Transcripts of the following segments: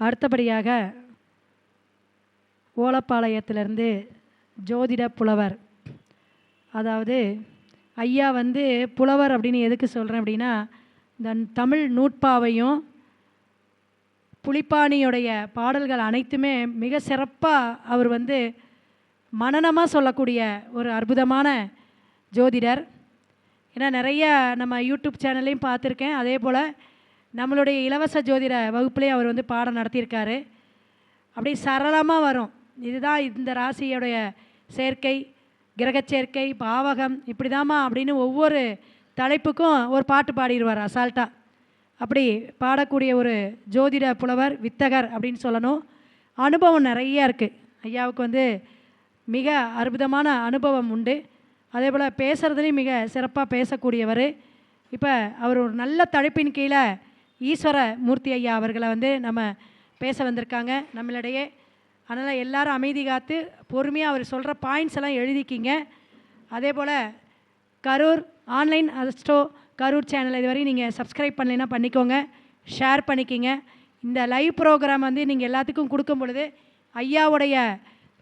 அடுத்தபடியாக ஓலப்பாளையத்திலிருந்து ஜோதிட புலவர், அதாவது ஐயா வந்து புலவர் அப்படின்னு எதுக்கு சொல்கிறேன் அப்படின்னா, இந்த தமிழ் நூட்பாவையும் புலிப்பாணியுடைய பாடல்கள் அனைத்துமே மிக சிறப்பாக அவர் வந்து மனனமாக சொல்லக்கூடிய ஒரு அற்புதமான ஜோதிடர். ஏன்னா நிறைய நம்ம யூடியூப் சேனல்லையும் பார்த்துருக்கேன். அதே போல் நம்மளுடைய இலவச ஜோதிட வகுப்புலேயே அவர் வந்து பாடம் நடத்தியிருக்காரு. அப்படி சரளமாக வரும், இதுதான் இந்த ராசியோடைய சேர்க்கை, கிரகச்சேர்க்கை, பாவகம், இப்படி தாம்மா அப்படின்னு ஒவ்வொரு தலைப்புக்கும் ஒரு பாட்டு பாடிடுவார் அசால்ட்டாக. அப்படி பாடக்கூடிய ஒரு ஜோதிட புலவர், வித்தகர் அப்படின்னு சொல்லணும். அனுபவம் நிறையா இருக்குது ஐயாவுக்கு, வந்து மிக அற்புதமான அனுபவம் உண்டு. அதே போல் பேசுகிறதுலேயும் மிக சிறப்பாக பேசக்கூடியவர். இப்போ அவர் ஒரு நல்ல தலைப்பின் கீழே ஈஸ்வர மூர்த்தி ஐயா அவர்களை வந்து நம்ம பேச வந்திருக்காங்க நம்மளிடையே. அதனால் எல்லோரும் அமைதி காத்து பொறுமையாக அவர் சொல்கிற பாயிண்ட்ஸ் எல்லாம் எழுதிக்கிங்க. அதே போல் Karur online astro Karur channel இதுவரையும் நீங்கள் சப்ஸ்கிரைப் பண்ணலைன்னா பண்ணிக்கோங்க, ஷேர் பண்ணிக்கிங்க. இந்த லைவ் ப்ரோக்ராம் வந்து நீங்கள் எல்லாத்துக்கும் கொடுக்கும் பொழுது ஐயாவுடைய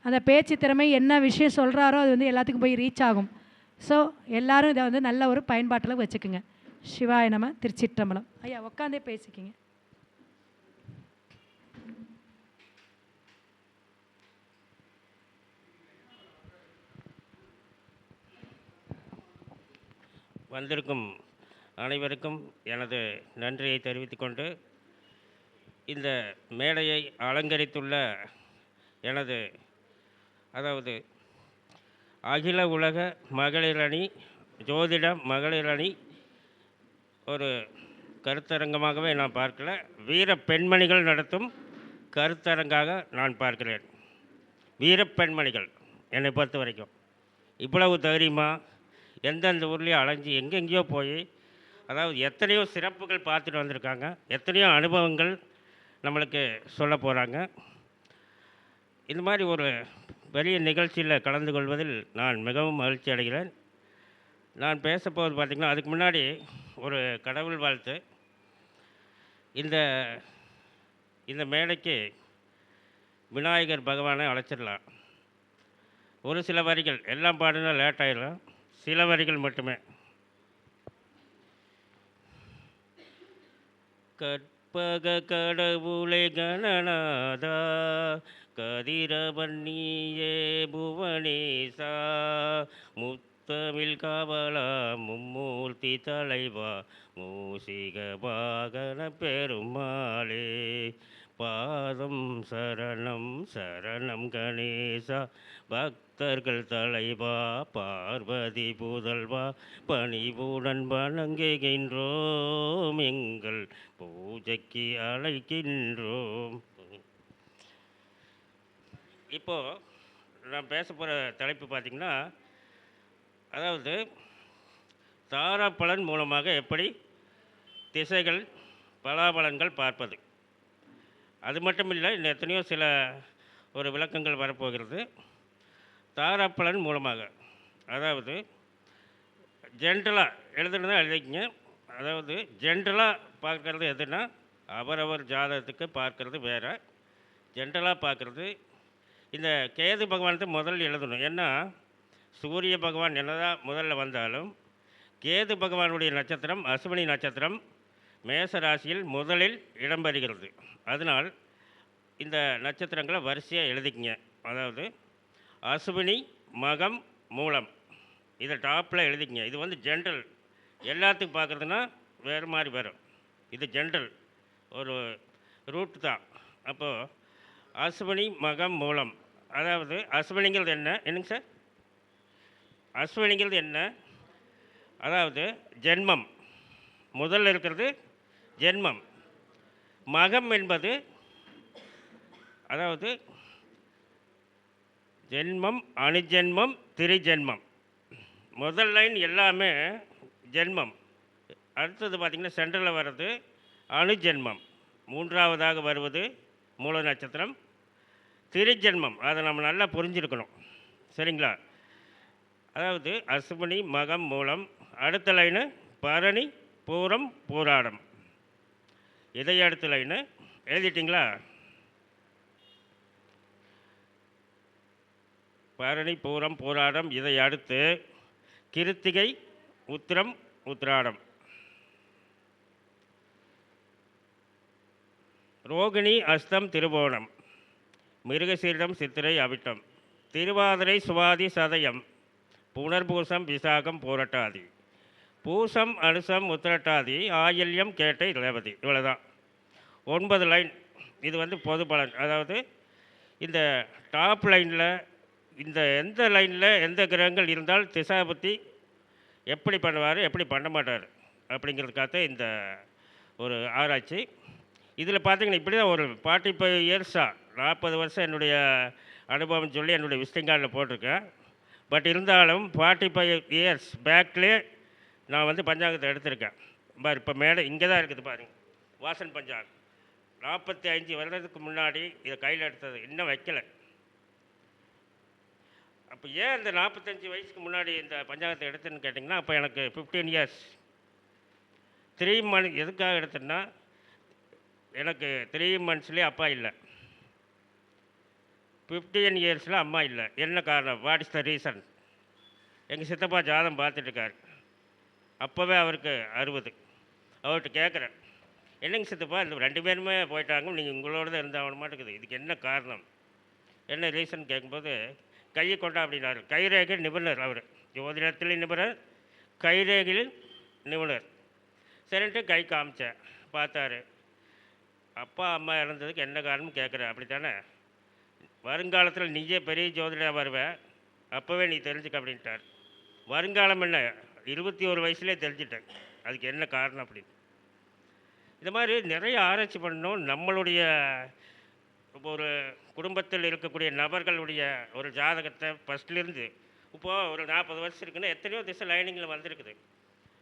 அந்த பேச்சு திறமை, என்ன விஷயம் சொல்கிறாரோ அது வந்து எல்லாத்துக்கும் போய் ரீச் ஆகும். ஸோ எல்லோரும் இதை வந்து நல்ல ஒரு பயன்பாட்டில் வச்சுக்குங்க. சிவாய நம. திருச்சிற்றம்பலம். ஐயா உட்காந்தே பேசிக்கிங்க. வந்திருக்கும் அனைவருக்கும் எனது நன்றியை தெரிவித்துக்கொண்டு, இந்த மேடையை அலங்கரித்துள்ள எனது அதாவது அகில உலக மகளிரணி ஜோதிட மகளிரணி ஒரு கருத்தரங்கமாகவே நான் பார்க்கல, வீர பெண்மணிகள் நடத்தும் கருத்தரங்காக நான் பார்க்கிறேன். வீர பெண்மணிகள் என்னை பொறுத்த வரைக்கும் இவ்வளவு தைரியமாக எந்தெந்த ஊர்லேயும் அலைஞ்சி எங்கெங்கேயோ போய், அதாவது எத்தனையோ சிறப்புகள் பார்த்துட்டு வந்திருக்காங்க, எத்தனையோ அனுபவங்கள் நம்மளுக்கு சொல்ல போகிறாங்க. இந்த மாதிரி ஒரு பெரிய நிகழ்ச்சியில் கலந்து கொள்வதில் நான் மிகவும் மகிழ்ச்சி அடைகிறேன். நான் பேசப்போவது பார்த்திங்கன்னா, அதுக்கு முன்னாடி ஒரு கடவுள் வாழ்த்து. இந்த இந்த மேடைக்கு விநாயகர் பகவானை அழைச்சிடலாம். ஒரு சில வரிகள், எல்லாம் பாடுனா லேட் ஆகிடலாம், சில வரிகள் மட்டுமே. கற்பக கடவுளே கணநாதா, கதிரவன்னியே புவனேசா, முத்தமிழ் காவலா மும்மூர்த்தி தலைவா, மூசிக வாகன பெருமாளே, பாதம் சரணம் சரணம் கணேசா, பக்தர்கள் தலைவா பார்வதி புதல்வா, பணிவுடன் வணங்குகின்றோம், எங்கள் பூஜைக்கு அழைக்கின்றோம். இப்போது நான் பேச போகிற தலைப்பு பார்த்திங்கன்னா, அதாவது தாராப்பலன் மூலமாக எப்படி திசைகள் பலாபலன்கள் பார்ப்பது. அது மட்டும் இல்லை, இன்னும் எத்தனையோ சில ஒரு விளக்கங்கள் வரப்போகிறது. தாராப்பலன் மூலமாக, அதாவது ஜென்ரலாக எழுதுனதை எழுதிக்கிங்க. அதாவது ஜென்ரலாக பார்க்குறது எதுனா, அவரவர் ஜாதகத்துக்கு பார்க்குறது வேறு. ஜென்ரலாக பார்க்குறது, இந்த கேது பகவானுக்கு முதல்ல எழுதணும். ஏன்னா சூரிய பகவான் என்னதான் முதல்ல வந்தாலும், கேது பகவானுடைய நட்சத்திரம் அஸ்வினி நட்சத்திரம் மேச ராசியில் முதலில் இடம்பெறுகிறது. அதனால் இந்த நட்சத்திரங்களை வரிசையாக எழுதிக்கிங்க. அதாவது அஸ்வினி மகம் மூலம், இதை டாப்பில் எழுதிக்கிங்க. இது வந்து ஜென்ரல், எல்லாத்துக்கும் பார்க்குறதுனா வேறு மாதிரி வரும். இது ஜென்ரல் ஒரு ரூட் தான். அப்போது அஸ்வினி மகம் மூலம், அதாவது அஸ்வினிங்கிறது என்னங்க சார்? அஸ்வினிங்கிறது என்ன? அதாவது ஜென்மம், முதல்ல இருக்கிறது ஜென்மம். மகம் என்பது அதாவது ஜென்மம், அணுஜென்மம், திரிஜென்மம். முதல் லைன் எல்லாமே ஜென்மம். அடுத்தது பார்த்திங்கன்னா சென்ட்ரலில் வர்றது அணுஜென்மம். மூன்றாவதாக வருவது மூல நட்சத்திரம் திரிஜென்மம். அதை நம்ம நல்லா புரிஞ்சிருக்கணும், சரிங்களா? அதாவது அஸ்வினி மகம் மூலம். அடுத்த லைனு பரணி பூரம் பூராடம். இதை அடுத்த லைனு எழுதிட்டிங்களா? பரணி, பூரம், பூராடம், இதை அடுத்து கிருத்திகை, உத்திரம், உத்திராடம், ரோகிணி, அஸ்தம், திருவோணம், மிருகசீரிடம், சித்திரை, அவிட்டம், திருவாதிரை, சுவாதி, சதயம், புனர்பூசம், விசாகம், பூரட்டாதி, பூசம், அனுசம், உத்திரட்டாதி, ஆயில்யம், கேட்டை, ரேவதி. இவ்வளோதான் 9 லைன். இது வந்து பொது பலன். அதாவது இந்த டாப் லைனில் இந்த எந்த லைனில் எந்த கிரகங்கள் இருந்தால் திசாபுத்தி எப்படி பண்ணுவார், எப்படி பண்ண மாட்டார் அப்படிங்கிறதுக்காக இந்த ஒரு ஆராய்ச்சி. இதில் பார்த்தீங்கன்னா இப்படி தான் ஒரு 45 இயர்ஸாக 40 வருஷம் என்னுடைய அனுபவம் சொல்லி என்னுடைய விசிட்டிங் கார்டில் போட்டிருக்கேன். பட் இருந்தாலும் 45 இயர்ஸ் பேக்லேயே நான் வந்து பஞ்சாங்கத்தை எடுத்திருக்கேன். பாரு, இப்போ மேடை இங்கே தான் இருக்குது பாருங்க, வாசன் பஞ்சாங்கம். 45 வருடத்துக்கு முன்னாடி இதை கையில் எடுத்தது, இன்னும் வைக்கலை. அப்போ ஏன் இந்த 45 வயசுக்கு முன்னாடி இந்த பஞ்சாங்கத்தை எடுத்தேன்னு கேட்டிங்கன்னா, அப்போ எனக்கு 15 இயர்ஸ் 3 மந்த். எதுக்காக எடுத்தேன்னா, எனக்கு 3 மந்த்ஸ்லேயே அப்பா இல்லை, 15 இயர்ஸில் அம்மா இல்லை. என்ன காரணம்? What is the reason? எங்கள் சித்தப்பா ஜாதம் பார்த்துட்ருக்காரு. அப்போவே அவருக்கு 60. அவர்கிட்ட கேட்குறேன், என்னங்க சித்தப்பா இந்த 2 பேருமே போயிட்டாங்க, நீங்கள் உங்களோட தான் இருந்தால் மாட்டேங்குது, இதுக்கு என்ன காரணம், என்ன ரீசன் கேட்கும்போது, கையை கொண்டா அப்படின்னாரு. கைரேகை நிபுணர் அவர், ஜோதிடத்தில் நிபுணர், கைரேகையில் நிபுணர். சரின்ட்டு கை காமிச்சேன், பார்த்தாரு. அப்பா அம்மா இறந்ததுக்கு என்ன காரணம் கேட்குற, அப்படி தானே, வருங்காலத்தில் நீயே பெரிய ஜோதிடராக வருவேன், அப்போவே நீ தெரிஞ்சுக்க அப்படின்ட்டார். வருங்காலம் என்ன, 21 வயசுலேயே தெரிஞ்சிட்டேன் அதுக்கு என்ன காரணம் அப்படின்னு. இந்த மாதிரி நிறைய ஆராய்ச்சி பண்ணணும். நம்மளுடைய ஒரு குடும்பத்தில் இருக்கக்கூடிய நபர்களுடைய ஒரு ஜாதகத்தை ஃபஸ்ட்லேருந்து இப்போது ஒரு 40 வருஷம் இருக்குன்னா எத்தனையோ திசை லைனிங்கில் வந்திருக்குது.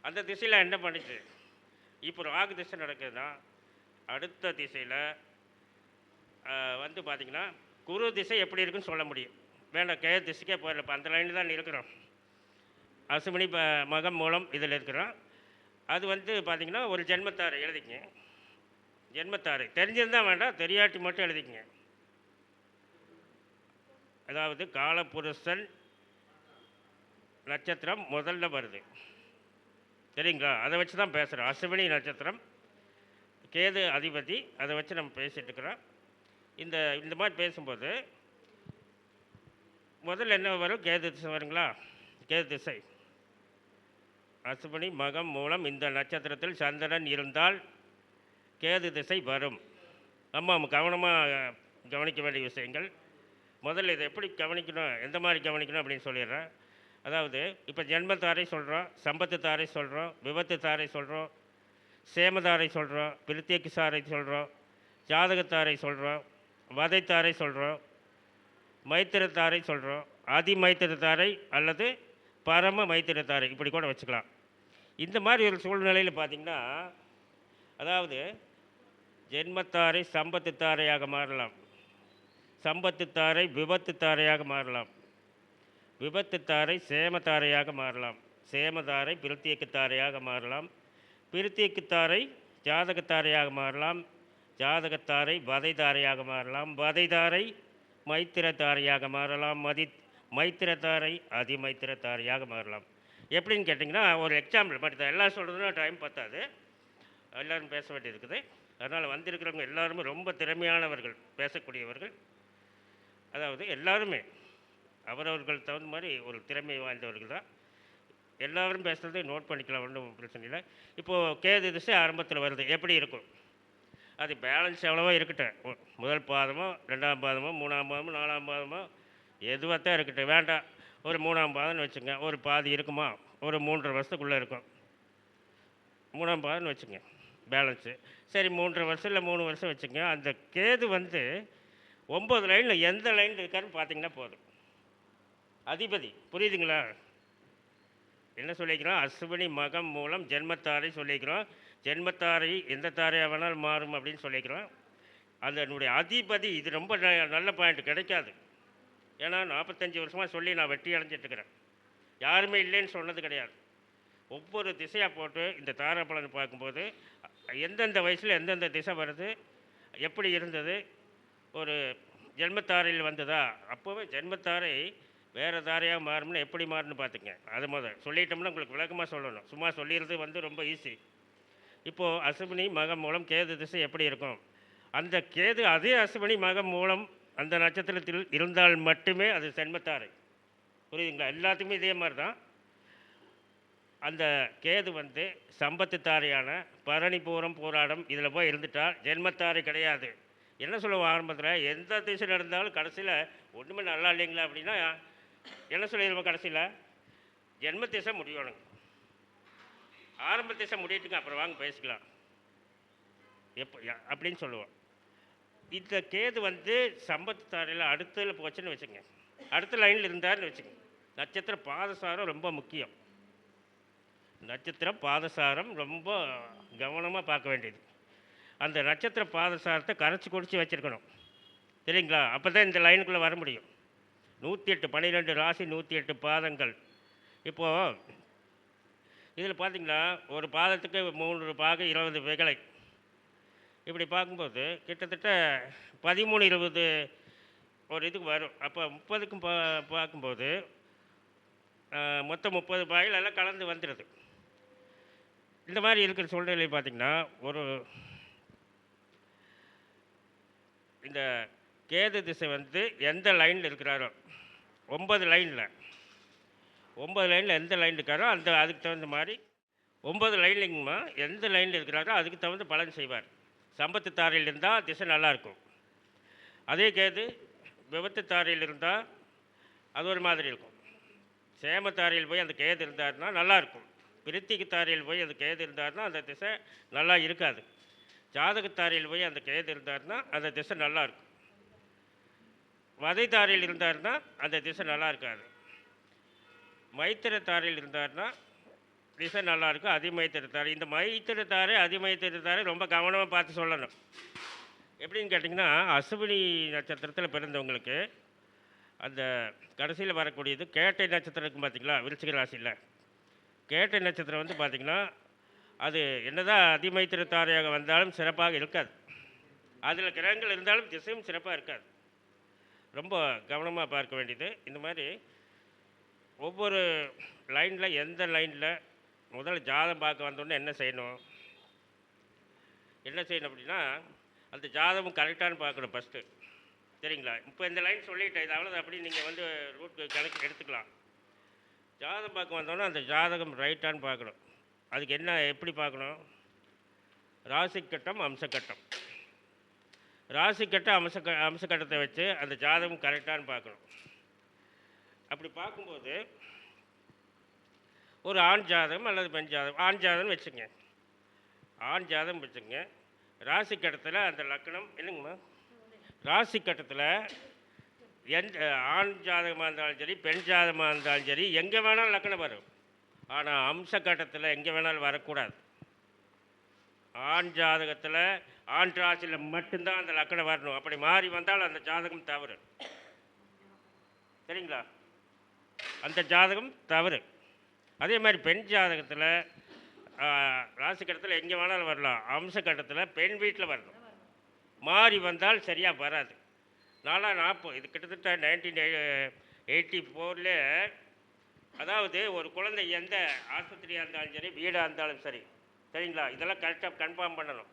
அந்த திசையில் என்ன பண்ணிச்சு, இப்போ ராகு திசை நடக்குதுன்னா அடுத்த திசையில் வந்து பார்த்திங்கன்னா குரு திசை எப்படி இருக்குன்னு சொல்ல முடியும். வேண்டாம், கே திசைக்கே போயிடல. இப்போ அந்த லைனில் தான் இருக்கிறோம். அசுமணி மகம் மூலம் இதில் இருக்கிறோம். அது வந்து பார்த்திங்கன்னா ஒரு ஜென்மத்தாரை எழுதிக்கங்க. ஜென்மத்தாரை தெரிஞ்சிருந்தால் வேண்டாம், தெரியாட்டி மட்டும் எழுதிக்கங்க. அதாவது காலபுருஷன் நட்சத்திரம் முதல்ல வருது, சரிங்களா? அதை வச்சு தான் பேசுகிறோம். அசுவினி நட்சத்திரம், கேது அதிபதி, அதை வச்சு நம்ம பேசிகிட்டு இருக்கிறோம். இந்த மாதிரி பேசும்போது முதல்ல என்ன வரும், கேது திசை வருங்களா? கேது திசை, அசுவினி மகம் மூலம் இந்த நட்சத்திரத்தில் சந்திரன் இருந்தால் கேது திசை வரும். நம்ம கவனமாக கவனிக்க வேண்டிய விஷயங்கள். முதல்ல இதை எப்படி கவனிக்கணும், எந்த மாதிரி கவனிக்கணும் அப்படின்னு சொல்லிடுறேன். அதாவது இப்போ ஜென்மத்தாரை சொல்கிறோம், சம்பத்து தாரை சொல்கிறோம், விபத்து தாரை சொல்கிறோம், சேமதாரை சொல்கிறோம், பிரித்தியக்கு சாரை சொல்கிறோம், ஜாதகத்தாரை சொல்கிறோம், வதைத்தாரை சொல்கிறோம், மைத்திரத்தாரை சொல்கிறோம், அதிமைத்திரத்தாரை அல்லது பரம மைத்திரத்தாரை, இப்படி கூட வச்சுக்கலாம். இந்த மாதிரி ஒரு சூழ்நிலையில் பார்த்திங்கன்னா, அதாவது ஜென்மத்தாரை சம்பத்து தாரையாக மாறலாம், சம்பத்து தாரை விபத்து தாரையாக மாறலாம், விபத்து தாரை சேமதாரையாக மாறலாம், சேமதாரை பிரித்தியக்கு தாரையாக மாறலாம், பிரித்தியக்கு தாரை ஜாதகத்தாரையாக மாறலாம், ஜாதகத்தாரை வதைதாரையாக மாறலாம், வதைதாரை மைத்திரத்தாரையாக மாறலாம், மைத்திரத்தாரை அதிமைத்திரத்தாரையாக மாறலாம். எப்படின்னு கேட்டிங்கன்னா, ஒரு எக்ஸாம்பிள் மட்டும் எல்லாம் சொல்கிறதுனா டைம் பத்தாது, எல்லோரும் பேச வேண்டியது இருக்குது. அதனால் வந்திருக்கிறவங்க எல்லாருமே ரொம்ப திறமையானவர்கள், பேசக்கூடியவர்கள். அதாவது எல்லாருமே அவரவர்கள் தகுந்த மாதிரி ஒரு திறமை வாய்ந்தவர்கள் தான். எல்லோரும் பேசுகிறதை நோட் பண்ணிக்கலாம், ஒன்றும் பிரச்சனை இல்லை. இப்போது கேது திசை ஆரம்பத்தில் வருது, எப்படி இருக்கும், அது பேலன்ஸ் எவ்வளவோ இருக்கட்டும், முதல் பாதமோ 2ஆம் பாதமோ 3ஆம் பாதமோ 4ஆம் பாதமோ எதுவாக தான் இருக்கட்டும், வேண்டாம் ஒரு 3ஆம் பாதம்னு வச்சுங்க, ஒரு பாதி இருக்குமா, ஒரு 3.5 வருஷத்துக்குள்ளே இருக்கும், 3ஆம் பாதம்னு வச்சுங்க பேலன்ஸு. சரி 3.5 வருஷம் இல்லை 3 வருஷம் வச்சுங்க. அந்த கேது வந்து 9 லைனில் எந்த லைன் இருக்காருன்னு பார்த்தீங்கன்னா போதும். அதிபதி, புரியுதுங்களா? என்ன சொல்லிக்கிறோம், அசுவினி மகம் மூலம் ஜென்மத்தாரை சொல்லிக்கிறோம். ஜென்மத்தாரை எந்த தாரையாக வேணாலும் மாறும் அப்படின்னு சொல்லிக்கிறோம். அதனுடைய அதிபதி, இது ரொம்ப நல்ல பாயிண்ட், கிடைக்காது. ஏன்னா 45 வருஷமாக சொல்லி நான் வெற்றி அடைஞ்சிட்ருக்கிறேன், யாருமே இல்லைன்னு சொன்னது கிடையாது. ஒவ்வொரு திசையாக போட்டு இந்த தாரா பலன் பார்க்கும்போது எந்தெந்த வயசில் எந்தெந்த திசை வருது, எப்படி இருந்தது, ஒரு ஜென்மத்தாரையில் வந்ததா, அப்போவே ஜென்மத்தாரை வேறு தாரையாக மாறும்னா எப்படி மாறும்னு பார்த்துங்க. அது சொல்லிட்டோம்னா உங்களுக்கு விளக்கமாக சொல்லணும். சும்மா சொல்லிடுறது வந்து ரொம்ப ஈஸி. இப்போது அசுவினி மகம் மூலம் கேது திசை எப்படி இருக்கும்? அந்த கேது அதே அசுவினி மகம் மூலம் அந்த நட்சத்திரத்தில் இருந்தால் மட்டுமே அது சென்மத்தாரை. புரியுதுங்களா? எல்லாத்துக்குமே இதே மாதிரி தான். அந்த கேது வந்து சம்பத்து தாரையான பரணி பூரம் போராடம் இதில் போய் இருந்துட்டால் ஜென்மத்தாரை கிடையாது. என்ன சொல்லுவோம் ஆரம்பத்தில், எந்த திசை நடந்தாலும் கடைசியில் ஒன்றுமே நல்லா இல்லைங்களா அப்படின்னா என்ன சொல்லிடுவோம் கடைசியில்? ஜென்ம திசை முடியணுங்க. ஆரம்ப திசை முடியட்டுங்க, அப்புறம் வாங்க பேசிக்கலாம் எப்போ அப்படின்னு சொல்லுவோம். இந்த கேது வந்து சம்பத்து தாரையில் அடுத்ததில் போச்சுன்னு வச்சுங்க, அடுத்த லைனில் இருந்தாருன்னு வச்சுங்க, நட்சத்திர பாதசாரம் ரொம்ப முக்கியம். நட்சத்திர பாதசாரம் ரொம்ப கவனமாக பார்க்க வேண்டியது. அந்த நட்சத்திர பாதசாரத்தை கரைச்சி குடிச்சு வச்சுருக்கணும். சரிங்களா? அப்போ தான் இந்த லைனுக்குள்ளே வர முடியும். 108 12 ராசி 108 பாதங்கள். இப்போது இதில் பார்த்தீங்களா, ஒரு பாதத்துக்கு 3 பாகு 20 விகலை. இப்படி பார்க்கும்போது கிட்டத்தட்ட 13 20 ஒரு இதுக்கு வரும். அப்போ 30க்கும் பார்க்கும்போது மொத்தம் 30 பாகைகள் எல்லாம் கலந்து வந்துடுது. இந்த மாதிரி இருக்கிற சூழ்நிலை பார்த்திங்கன்னா, ஒரு இந்த கேது திசை வந்து எந்த லைனில் இருக்கிறாரோ 9 லைனில் எந்த லைன் இருக்காரோ அதுக்கு தகுந்த மாதிரி 9 லைன்லைங்கம்மா எந்த லைனில் இருக்கிறாரோ அதுக்கு தகுந்த பலன் செய்வார். சம்பத்து தாரையில் இருந்தால் திசை நல்லாயிருக்கும். அதே கேது விபத்து தாரையில் இருந்தால் அது ஒரு மாதிரி இருக்கும். சேம தாரையில் போய் அந்த கேது இருந்தாருன்னா நல்லாயிருக்கும். பிரித்திக்கு தாரையில் போய் அந்த கேது இருந்தாருன்னா அந்த திசை நல்லா இருக்காது. ஜாதகத்தாரையில் போய் அந்த கேது இருந்தாருன்னா அந்த திசை நல்லாயிருக்கும். வதை தாரையில் இருந்தாருன்னா அந்த திசை நல்லா இருக்காது. மைத்திர தாரையில் இருந்தாருன்னா திசை நல்லாயிருக்கும். அதிமைத்திர தாரை, இந்த மைத்திர தாரை அதிமைத்திர தாரை ரொம்ப கவனமாக பார்த்து சொல்லணும். எப்படின்னு கேட்டிங்கன்னா, அசுவினி நட்சத்திரத்தில் பிறந்தவங்களுக்கு அந்த கடைசியில் வரக்கூடியது கேட்டை நட்சத்திரம் இருக்கும் பார்த்தீங்களா, விருச்சிக ராசியில். கேட்டை நட்சத்திரம் வந்து பார்த்திங்கன்னா, அது என்னதான் அதிமைத்திர தாரையாக வந்தாலும் சிறப்பாக இருக்காது. அதில் கிரகங்கள் இருந்தாலும் திசையும் சிறப்பாக இருக்காது. ரொம்ப கவனமாக பார்க்க வேண்டியது. இந்த மாதிரி ஒவ்வொரு லைனில் எந்த லைனில் முதல்ல ஜாதகம் பார்க்க வந்தோடனே என்ன செய்யணும் அப்படின்னா, அந்த ஜாதகம் கரெக்டானு பார்க்கணும் ஃபஸ்ட்டு. சரிங்களா? இப்போ இந்த லைன் சொல்லிட்டேன், இது அவ்வளோதான். அப்படி நீங்கள் வந்து ரூட் கணக்கு எடுத்துக்கலாம். ஜாதகம் பார்க்க வந்தோன்னா அந்த ஜாதகம் ரைட்டானு பார்க்கணும். அதுக்கு என்ன எப்படி பார்க்கணும்? ராசி கட்டம் அம்சக்கட்டம். ராசி கட்டம் அம்சக்கட்டத்தை வச்சு அந்த ஜாதகம் கரெக்டானு பார்க்கணும். அப்படி பார்க்கும்போது ஒரு ஆண் ஜாதகம் அல்லது பெண் ஜாதகம், ஆண் ஜாதகம் வச்சுங்க, ஆண் ஜாதகம் வச்சுங்க. ராசி கட்டத்தில் அந்த லக்கணம் என்னங்கம்மா, ராசி கட்டத்தில் எந்த ஆண் ஜாதகமாக இருந்தாலும் சரி பெண் ஜாதகமாக இருந்தாலும் சரி எங்கே வேணாலும் லக்கணம் வரும். ஆனால் அம்ச கட்டத்தில் எங்கே வேணாலும் வரக்கூடாது. ஆண் ஜாதகத்தில் ஆண் ராசியில் மட்டும்தான் அந்த லக்கணம் வரணும். அப்படி மாறி வந்தால் அந்த ஜாதகம் தவறு. சரிங்களா? அந்த ஜாதகம் தவறு. அதே மாதிரி பெண் ஜாதகத்தில் ராசி கட்டத்தில் எங்கே வேணாலும் வரலாம். அம்ச கட்டத்தில் பெண் வீட்டில் வரணும். மாறி வந்தால் சரியாக வராது. 40 இது கிட்டத்தட்ட 1984 அதாவது ஒரு குழந்தை எந்த ஆஸ்பத்திரியாக இருந்தாலும் சரி வீடாக இருந்தாலும் சரி, சரிங்களா, இதெல்லாம் கரெக்டாக கன்ஃபார்ம் பண்ணணும்.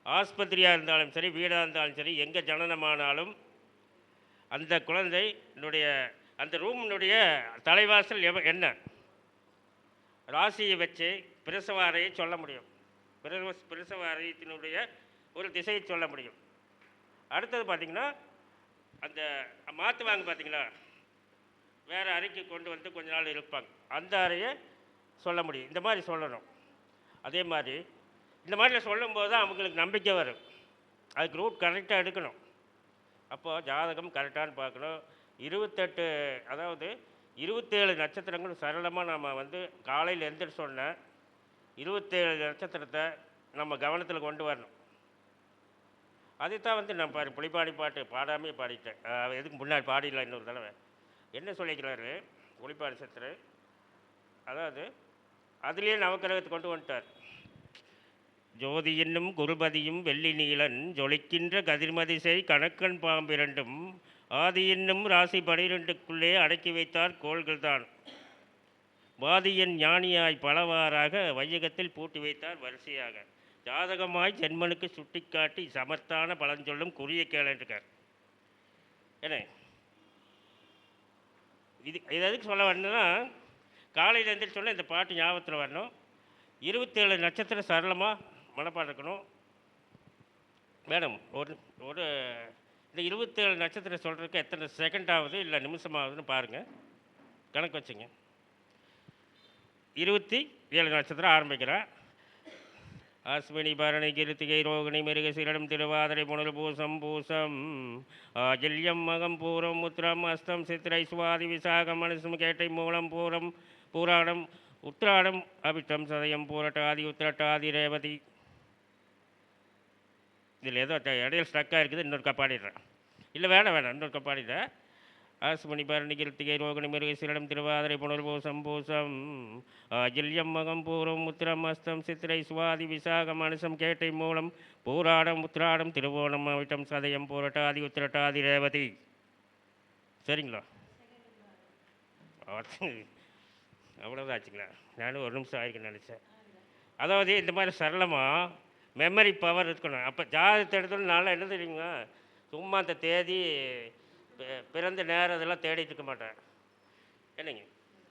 ஆஸ்பத்திரியாக இருந்தாலும் சரி வீடாக இருந்தாலும் சரி எங்கே ஜனனமானாலும் அந்த குழந்தையினுடைய அந்த ரூமினுடைய தலைவாசல் என்ன ராசியை வச்சு பிரசவ அறையை சொல்ல முடியும். பிரசவ அறையினுடைய ஒரு திசையை சொல்ல முடியும். அடுத்தது பார்த்திங்கன்னா, அந்த மாற்றுவாங்க பார்த்தீங்களா, வேறு அறைக்கு கொண்டு வந்து கொஞ்ச நாள் இருப்பாங்க, அந்த அறையை சொல்ல முடியும். இந்த மாதிரி சொல்லணும். அதே மாதிரி இந்த மாதிரிலாம் சொல்லும்போது தான் அவங்களுக்கு நம்பிக்கை வரும். அதுக்கு ரூட் கரெக்டாக எடுக்கணும். அப்போது ஜாதகம் கரெக்டானு பார்க்கணும். 28 அதாவது 27 நட்சத்திரங்கள் சரளமாக நம்ம வந்து காலையில் எந்திரிச்சு சொன்ன 27 நட்சத்திரத்தை நம்ம கவனத்தில் கொண்டு வரணும். அதைத்தான் வந்து நான் புலிப்பாடி பாட்டு பாடாமே பாடிட்டேன். எதுக்கு முன்னாடி பாடிடலாம் இன்னொரு தடவை. என்ன சொல்லிக்கிறாரு புலிப்பாடி சத்திர, அதாவது அதுலேயே நவக்கிரகத்தை கொண்டு வந்துட்டார். ஜோதி என்னும் குருபதியும் வெள்ளி நீலன் ஜொலிக்கின்ற கதிர்மதிசை கணக்கன் பாம்பிரண்டும் ஆதி என்னும் ராசி 12க்குள்ளே அடக்கி வைத்தார் கோள்கள்தான். வாதியன் ஞானியாய் பலவாறாக வையகத்தில் பூட்டி வைத்தார் வரிசையாக. ஜாதகமாய் ஜென்மனுக்கு சுட்டிக்காட்டி சமர்த்தான பலஞ்சொல்லும் குறிய கேளுன்றிருக்கார். என்ன இது இது எதுக்கு சொல்ல வரணும்னா, காலையில் எழுந்திரிச்சு சொன்னால் இந்த பாட்டு ஞாபகத்தில் வரணும். 27 நட்சத்திரம் சரளமாக மனப்பாடம் இருக்கணும். மேடம் ஒரு ஒரு இந்த 27 நட்சத்திரம் சொல்கிறதுக்கு எத்தனை செகண்ட் ஆகுது இல்லை நிமிஷம் ஆகுதுன்னு பாருங்கள், கணக்கு வச்சுங்க. 27 நட்சத்திரம் ஆரம்பிக்கிறேன். அஸ்வினி பரணி கிருத்திகை ரோகிணி மிருகசீரிடம் திருவாதிரை புனல் பூசம் பூசம் ஆஜல்யம் மகம் பூரம் உத்திரம் அஸ்தம் சித்திரை சுவாதி விசாகம் மனுஷம் கேட்டை மூலம் பூரம் பூராடம் உத்திராடம் அபிட்டம் சதயம் பூரட்டாதி உத்திரட்டாதி ரேவதி. இதில் ஏதோ இடையில் ஸ்டக்காக இருக்குது, இன்னொரு கப்பாடிடுறேன். இல்லை வேணாம் இன்னொரு கப்பாடிடுறேன். ஆஸ்மணி பரணி கிருத்திகை ரோகிணி மிருகசீரிடம் திருவாதிரை புனர்பூசம் பூசம் ஆஜல்யம் மகம் பூரம் உத்திரம் அஸ்தம் சித்திரை சுவாதி விசாகம் மனுஷம் கேட்டை மூலம் பூராடம் உத்திராடம் திருவோணம் அவிட்டம் சதயம் பூரட்டாதி உத்திரட்டாதி ரேவதி. சரிங்களா? அவ்வளோதான் ஆச்சுங்களா? நானும் ஒரு நிமிஷம் ஆகிருக்கேன்னு நினச்சேன். அதாவது இந்த மாதிரி சரளமாக மெமரி பவர் இருக்கணும். அப்போ ஜாதகத்தை எடுத்தோன்னு நல்லா என்ன தெரியுங்களா, சும்மா அந்த தேதி பிறந்த நேரம் இதெல்லாம் தேடிட்டு இருக்க மாட்டேன். என்னங்க,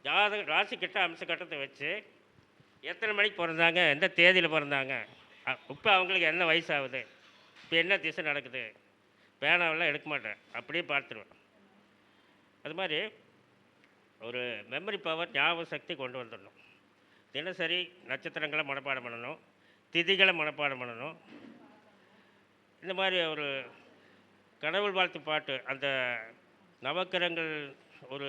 ஜாதகம் ராசி கிட்ட அம்ச கட்டத்தை வச்சு எத்தனை மணிக்கு பிறந்தாங்க, எந்த தேதியில் பிறந்தாங்க, இப்போ அவங்களுக்கு என்ன வயசாகுது, இப்போ என்ன திசை நடக்குது, பேனாவெல்லாம் எடுக்க மாட்டேன், அப்படியே பார்த்துருவேன். அது மாதிரி ஒரு மெமரி பவர் ஞாபக சக்தி கொண்டு வந்துடணும். தினசரி நட்சத்திரங்களை மனப்பாடம் பண்ணணும், திதிகளை மனப்பாடம் பண்ணணும். இந்த மாதிரி ஒரு கடவுள் வாழ்த்து பாட்டு, அந்த நவக்கிரகங்கள் ஒரு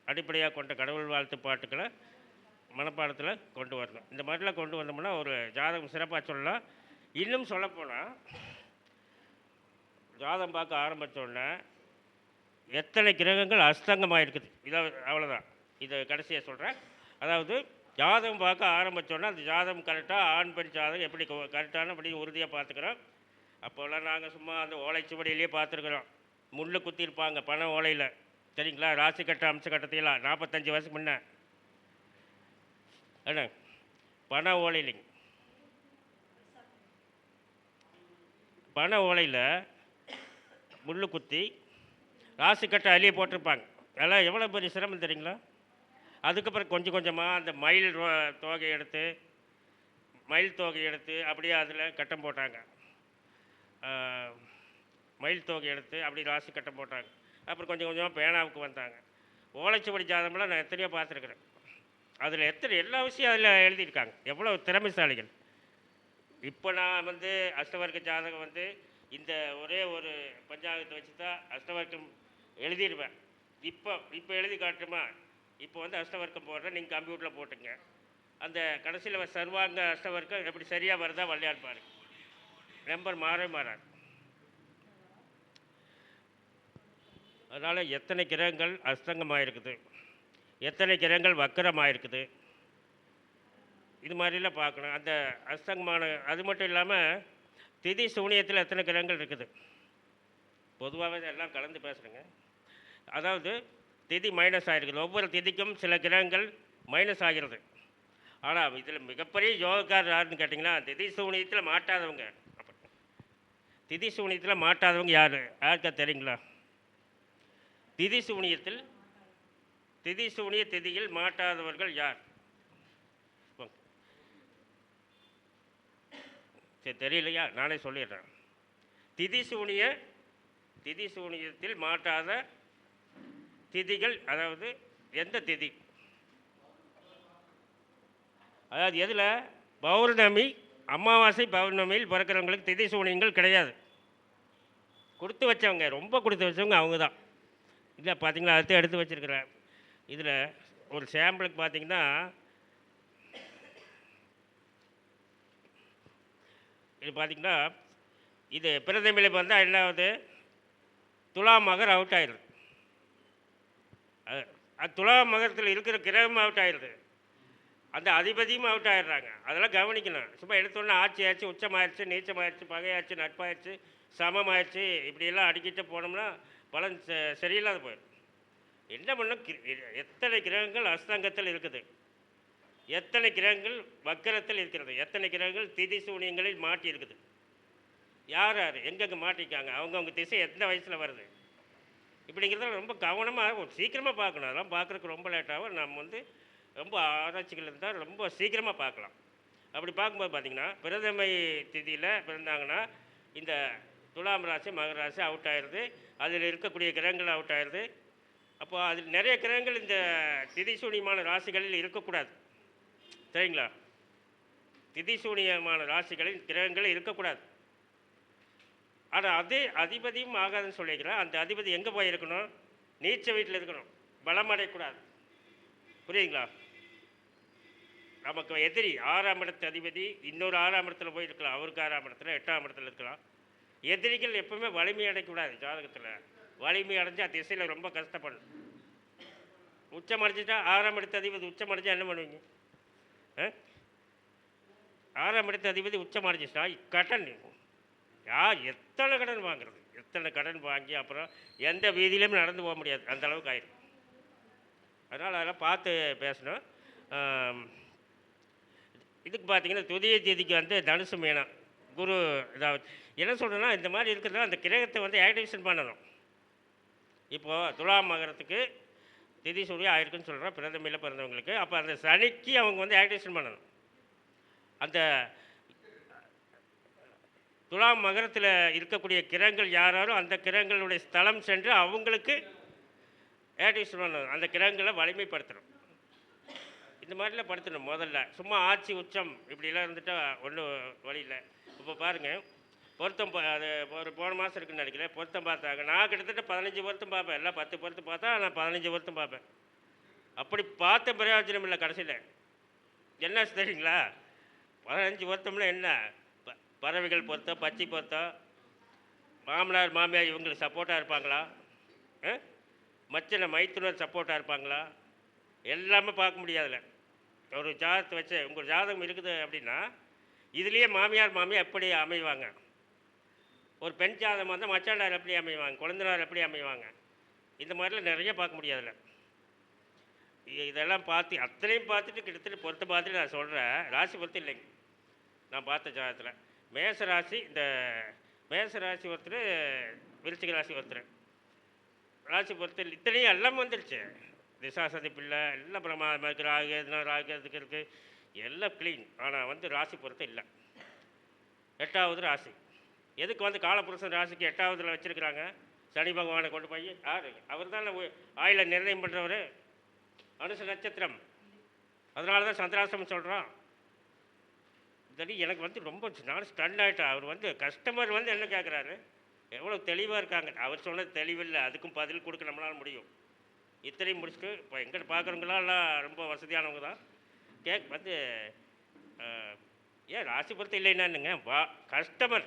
அடிப்படையாக கொண்ட கடவுள் வாழ்த்து பாட்டுக்களை மனப்பாடத்தில் கொண்டு வரணும். இந்த மாதிரிலாம் கொண்டு வந்தோம்னா ஒரு ஜாதகம் சிறப்பாக சொல்லலாம். இன்னும் சொல்லப்போனால் ஜாதகம் பார்க்க ஆரம்பித்தோடனே எத்தனை கிரகங்கள் அஸ்தங்கமாக இருக்குது, இதை அவ்வளோதான். இதை கடைசியாக சொல்கிறேன். அதாவது ஜாதகம் பார்க்க ஆரம்பித்தோன்னா அந்த ஜாதகம் கரெக்டாக ஆண் பெண் ஜாதகம் எப்படி கரெக்டான அப்படி உறுதியாக பார்த்துக்கிறோம். அப்போல்லாம் நாங்கள் சும்மா அந்த ஓலைச்சுவடியிலேயே பார்த்துருக்குறோம். முள்ளு குத்திருப்பாங்க பண ஓலையில், சரிங்களா? ராசி கட்ட அம்ச கட்டத்தையெல்லாம் 45 வருஷம் முன்ன என்ன பண ஓலையிலைங்க, பண ஓலையில் முள்ளு குத்தி ராசி கட்ட அழிய போட்டிருப்பாங்க. அதெல்லாம் எவ்வளோ பெரிய சிரமம் தெரியுங்களா? அதுக்கப்புறம் கொஞ்சம் கொஞ்சமாக அந்த மயில் தொகையை எடுத்து அப்படியே அதில் கட்டம் போட்டாங்க. மயில் தொகை எடுத்து அப்படி ராசி கட்டம் போட்டாங்க. அப்புறம் கொஞ்சம் கொஞ்சமாக பேனாவுக்கு வந்தாங்க. ஓலைச்சுவடி ஜாதகம்லாம் நான் எத்தனையோ பார்த்துருக்குறேன். அதில் எல்லா விஷயம் அதில் எழுதியிருக்காங்க. எவ்வளோ திறமைசாலிகள். இப்போ நான் அஷ்டவர்க்க ஜாதகம் இந்த ஒரே ஒரு பஞ்சாங்கத்தை வச்சு தான் அஷ்டவர்க்கம் எழுதிடுவேன். இப்போ எழுதி காட்டுமா? இப்போ அஷ்டவர்க்கம் போடுறேன், நீங்கள் கம்ப்யூட்டரில் போட்டுங்க. அந்த கடைசியில் சர்வாங்க அஷ்டவர்க்கம் எப்படி சரியாக வருதா வள்ளையார் பாருங்க, நம்பர் மாறாது. அதனால் எத்தனை கிரகங்கள் அஸ்தங்கமாக இருக்குது, எத்தனை கிரகங்கள் வக்கரமாக இருக்குது, இது மாதிரிலாம் பார்க்கணும். அந்த அஸ்தங்கமான அது மட்டும் இல்லாமல் திதி சூனியத்தில் எத்தனை கிரகங்கள் இருக்குது. பொதுவாகவே எல்லாம் கலந்து பேசுகிறேங்க. அதாவது திதி மைனஸ் ஆகிருக்குது. ஒவ்வொரு திதிக்கும் சில கிரகங்கள் மைனஸ் ஆகிறது. ஆனால் இதில் மிகப்பெரிய யோகக்காரர் யாருன்னு கேட்டிங்கன்னா, திதி சூனியத்தில் மாட்டாதவங்க. திதி சூனியத்தில் மாட்டாதவங்க யாருக்கா தெரியுங்களா? திதி சூனிய திதியில் மாட்டாதவர்கள் யார்? சரி, தெரியலையா? நானே சொல்லிடுறேன். திதி சூனியத்தில் மாட்டாத திதிகள், அதாவது எந்த திதி, அதாவது எதில் பௌர்ணமி அமாவாசை பௌர்ணமியில் பிறக்கிறவங்களுக்கு திதி சூனியங்கள் கிடையாது. கொடுத்து வச்சவங்க, ரொம்ப கொடுத்து வச்சவங்க அவங்க தான். இல்லை பார்த்தீங்களா, அடுத்து எடுத்து வச்சுருக்கிறேன். இதில் ஒரு சாம்பிளுக்கு பார்த்தீங்கன்னா இது பார்த்தீங்கன்னா இது பிரதமில் வந்தால் என்னாவது துலாம் மகர் அவுட் ஆயிடுது. அது துலாம் மகரத்தில் இருக்கிற கிரகம் அவுட் ஆயிடுது, அந்த அதிபதியும் அவுட் ஆகிடுறாங்க. அதெல்லாம் கவனிக்கணும். சும்மா எடுத்தோன்னே ஆட்சி ஆயிடுச்சு, உச்சமாயிடுச்சு, நீச்சமாயிடுச்சு, பகையாச்சு, நட்பாயிடுச்சு, சமமாயிடுச்சு, இப்படியெல்லாம் அடிக்கிட்டு போனோம்னா பலன் சரியில்லாத போயிடும். என்ன பண்ணும், எத்தனை கிரகங்கள் அஸ்தங்கத்தில் இருக்குது, எத்தனை கிரகங்கள் வக்கரத்தில் இருக்கிறது, எத்தனை கிரகங்கள் திதி சூனியங்களில் மாட்டி இருக்குது, யார் யார் எங்கெங்கே மாட்டிக்காங்க, அவங்கவுங்க திசை எந்த வயசில் வருது, இப்படிங்கிறத ரொம்ப கவனமாக சீக்கிரமாக பார்க்கணும். அதெல்லாம் பார்க்குறதுக்கு ரொம்ப லேட்டாகும். நம்ம வந்து ரொம்ப ஆராய்ச்சிகள் இருந்தால் ரொம்ப சீக்கிரமாக பார்க்கலாம். அப்படி பார்க்கும்போது பார்த்திங்கன்னா, பிரதமை திதியில் பிறந்தாங்கன்னா இந்த துலாம் ராசி மகர ராசி அவுட் ஆயிடுது, அதில் இருக்கக்கூடிய கிரகங்கள் அவுட் ஆயிடுது. அப்போ அதில் நிறைய கிரகங்கள் இந்த திதிசூனியமான ராசிகளில் இருக்கக்கூடாது, சரிங்களா? திதிசூனியமான ராசிகளில் கிரகங்கள் இருக்கக்கூடாது. ஆனால் அதே அதிபதியும் ஆகாதுன்னு சொல்லிக்கிறேன். அந்த அதிபதி எங்கே போய் இருக்கணும், நீச்ச வீட்டில் இருக்கணும், பலம் அடையக்கூடாது. புரியுதுங்களா? நமக்கு எதிரி 6ஆம் இடத்து அதிபதி இன்னொரு 6ஆம் இடத்துல போய் இருக்கலாம், அவருக்கு 6ஆம் இடத்துல 8ஆம் இடத்துல இருக்கலாம். எதிரிகள் எப்பவுமே வலிமை அடையக்கூடாது. ஜாதகத்தில் வலிமை அடைஞ்சால் திசையில் ரொம்ப கஷ்டப்படும். உச்சம் அடைஞ்சிட்டா 6ஆம் இடத்து அதிபதி உச்சம் அடைஞ்சா என்ன பண்ணுவீங்க? 6ஆம் இடத்து அதிபதி உச்சம் அடைஞ்சிட்டா கடன், எத்தனை கடன் வாங்குறது, எத்தனை கடன் வாங்கி அப்புறம் எந்த வீதியிலையும் நடந்து போக முடியாது, அந்த அளவுக்கு ஆயிடும். அதனால் அதெல்லாம் பார்த்து பேசணும். இதுக்கு பார்த்தீங்கன்னா துதிய தேதிக்கு வந்து தனுசு மீனம் குரு இதாவது என்ன சொல்கிறேன்னா, இந்த மாதிரி இருக்கிறதுனால அந்த கிரகத்தை வந்து ஆக்டிவேஷன் பண்ணணும். இப்போது துலாம் மகரத்துக்கு திதி சூரிய ஆயிருக்குன்னு சொல்கிறோம் பிரதமையில் பிறந்தவங்களுக்கு. அப்போ அந்த சனிக்கு அவங்க வந்து ஆக்டிவேஷன் பண்ணணும். அந்த துலாம் மகரத்தில் இருக்கக்கூடிய கிரகங்கள் யாராரும் அந்த கிரகங்களுடைய ஸ்தலம் சென்று அவங்களுக்கு ஆக்டிவேஷன் பண்ணணும், அந்த கிரகங்களை வலிமைப்படுத்தணும். இந்த மாதிரிலாம் படுத்தணும். முதல்ல சும்மா ஆட்சி உச்சம் இப்படிலாம் இருந்துட்டால் ஒன்றும் வழி இல்லை. இப்போ பாருங்கள், பொருத்தம் அது ஒரு போன மாதம் இருக்குன்னு நினைக்கிறேன், பொருத்தம் பார்த்தாங்க. நான் கிட்டத்தட்ட 15 பொருத்தம் பார்ப்பேன், எல்லாம் 10 பொருத்தம் பார்த்தா நான் 15 பொருத்தம் பார்ப்பேன். அப்படி பார்த்த பிரயோஜனம் இல்லை. கடைசியில் என்ன தெரியுங்களா, 15 பொருத்தம்னா என்ன, பறவைகள் பொருத்தம், பச்சை பொருத்தம், மாமனார் மாமியார் இவங்களுக்கு சப்போர்ட்டாக இருப்பாங்களா, மச்சனை மைத்துனர் சப்போர்ட்டாக இருப்பாங்களா, எல்லாமே பார்க்க முடியாதுல்ல. ஒரு ஜாதகத்தை வச்சு உங்கள் ஜாதகம் இருக்குது அப்படின்னா இதுலேயே மாமியார் மாமியார் எப்படி அமைவாங்க, ஒரு பெண் ஜாதகம் வந்து மச்சாண்டார் எப்படி அமைவாங்க, குழந்தைனார் எப்படி அமைவாங்க, இந்த மாதிரிலாம் நிறைய பார்க்க முடியாதுல்ல. இதெல்லாம் பார்த்து அத்தனையும் பார்த்துட்டு கிட்டத்தட்ட பொறுத்த பார்த்துட்டு நான் சொல்கிறேன். ராசி பொறுத்து இல்லைங்க, நான் பார்த்த ஜாதகத்தில் மேச ராசி, இந்த மேச ராசி ஒருத்தர், விருச்சிக ராசி ஒருத்தர், ராசி பொறுத்து இத்தனையும் எல்லாம் வந்துடுச்சு. திசாசதி பிள்ளை எல்லாம் பிரமாதமாக இருக்குது, ராகு எதுனா ராகு எதுக்கு இருக்குது, எல்லாம் க்ளீன். ஆனால் வந்து ராசி பொறுத்து இல்லை. 8வது ராசி எதுக்கு வந்து காலபுருஷன் ராசிக்கு 8வதுல வச்சுருக்கிறாங்க, சனி பகவானை கொண்டு போய் யார் அவர் தான் ஆயில நிர்ணயம் பண்ணுறவர், அனுச நட்சத்திரம். அதனால தான் சந்திராசிரமம் சொல்கிறோம். சரி, எனக்கு வந்து ரொம்ப நான் ஸ்டன் ஆகிட்டேன். அவர் வந்து கஸ்டமர் வந்து என்ன கேட்குறாரு, எவ்வளோ தெளிவாக இருக்காங்க. அவர் சொன்னது தெளிவில்லை, அதுக்கும் பதில் கொடுக்க நம்மளால் முடியும். இத்தனையும் முடிச்சுட்டு இப்போ எங்கிட்ட பார்க்குறவங்களாம் ரொம்ப வசதியானவங்க தான் வந்து ஏன் ராசி பொறுத்து இல்லைன்னானுங்க, கஸ்டமர்